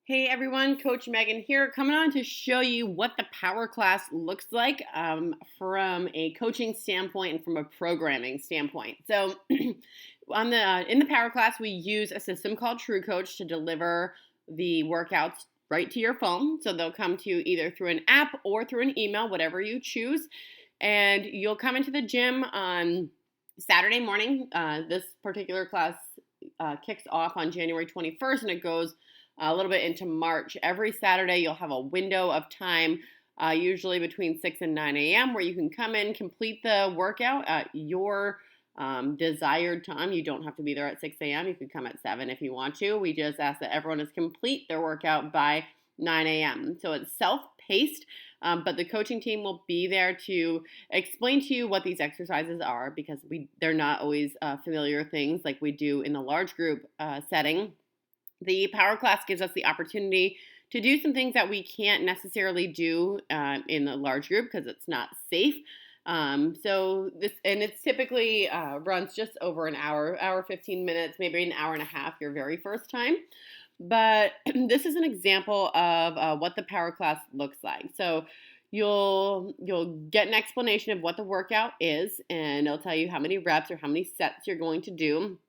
Hey everyone, Coach Megan here, coming on to show you what the power class looks like from a coaching standpoint and from a programming standpoint. So, in the power class, we use a system called TrueCoach to deliver the workouts right to your phone. So they'll come to you either through an app or through an email, whatever you choose. And you'll come into the gym on Saturday morning. This particular class kicks off on January 21st, and it goes a little bit into March. Every Saturday, you'll have a window of time, usually between 6 and 9 a.m., where you can come in, complete the workout at your desired time. You don't have to be there at 6 a.m. You could come at 7 if you want to. We just ask that everyone is complete their workout by 9 a.m. So it's self-paced, but the coaching team will be there to explain to you what these exercises are, because they're not always familiar things like we do in the large group setting. The power class gives us the opportunity to do some things that we can't necessarily do in the large group because it's not safe. It's typically runs just over an hour 15 minutes, maybe an hour and a half your very first time. But this is an example of what the power class looks like. So you'll get an explanation of what the workout is, and it'll tell you how many reps or how many sets you're going to do.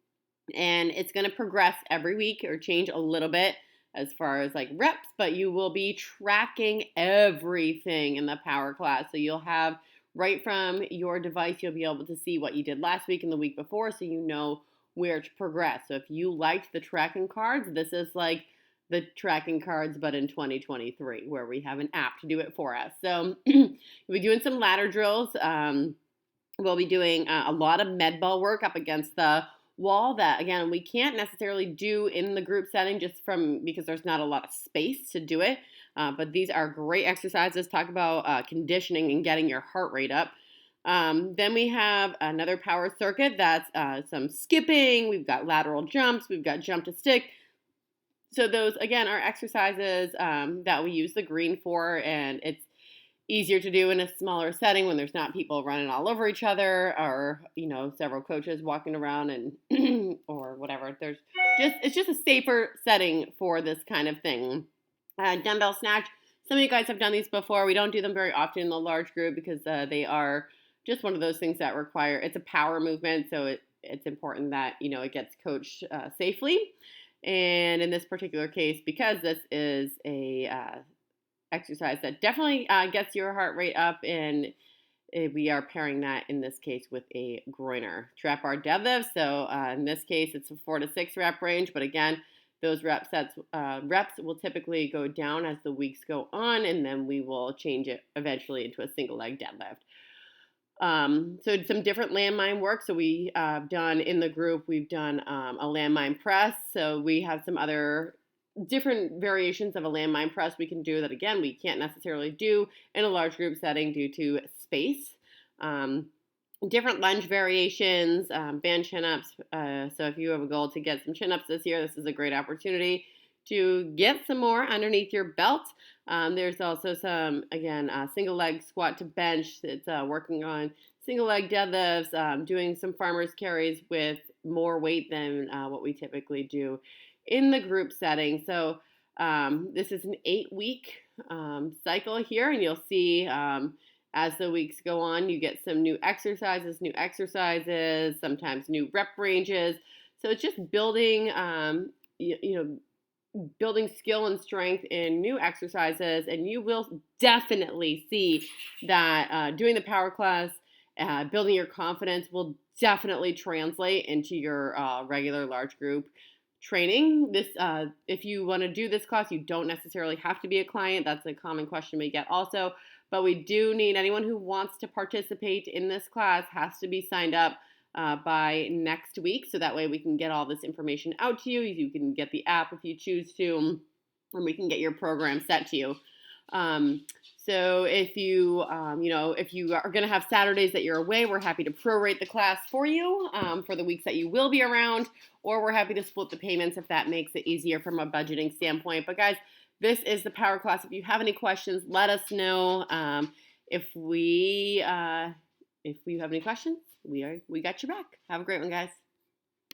And it's going to progress every week or change a little bit as far as like reps, but you will be tracking everything in the power class. So you'll have right from your device, you'll be able to see what you did last week and the week before, so you know where to progress. So if you liked the tracking cards, this is like the tracking cards, but in 2023, where we have an app to do it for us. So we'll be doing some ladder drills. We'll be doing a lot of med ball work up against the wall that, again, we can't necessarily do in the group setting because there's not a lot of space to do it. But these are great exercises. Talk about conditioning and getting your heart rate up. Then we have another power circuit that's some skipping. We've got lateral jumps. We've got jump to stick. So those, again, are exercises that we use the green for, and it's easier to do in a smaller setting when there's not people running all over each other, or several coaches walking around and or whatever. It's just a safer setting for this kind of thing. Dumbbell snatch. Some of you guys have done these before. We don't do them very often in the large group because they are just one of those things that require, it's a power movement, so it's important that it gets coached safely. And in this particular case, because this is a exercise that definitely gets your heart rate up, and we are pairing that in this case with a groiner. Trap bar deadlift. So in this case, it's a 4 to 6 rep range, but again, those reps will typically go down as the weeks go on, and then we will change it eventually into a single leg deadlift. So some different landmine work. So we have done in the group, we've done a landmine press. So we have some other different variations of a landmine press we can do that, again, we can't necessarily do in a large group setting due to space. Different lunge variations, band chin-ups. So if you have a goal to get some chin-ups this year, this is a great opportunity to get some more underneath your belt. There's also some, again, single leg squat to bench. It's working on single leg deadlifts, doing some farmer's carries with more weight than what we typically do in the group setting. So this is an 8-week cycle here, and you'll see as the weeks go on, you get some new exercises, sometimes new rep ranges. So it's just building, building skill and strength in new exercises, and you will definitely see that doing the power class, building your confidence will definitely translate into your regular large group training. This, if you want to do this class, you don't necessarily have to be a client. That's a common question we get also. But we do need anyone who wants to participate in this class has to be signed up by next week. So that way we can get all this information out to you. You can get the app if you choose to, and we can get your program set to you. So if you, if you are going to have Saturdays that you're away, we're happy to prorate the class for you for the weeks that you will be around, or we're happy to split the payments if that makes it easier from a budgeting standpoint. But guys, this is the power class. If you have any questions, let us know. If you have any questions, we got your back. Have a great one, guys.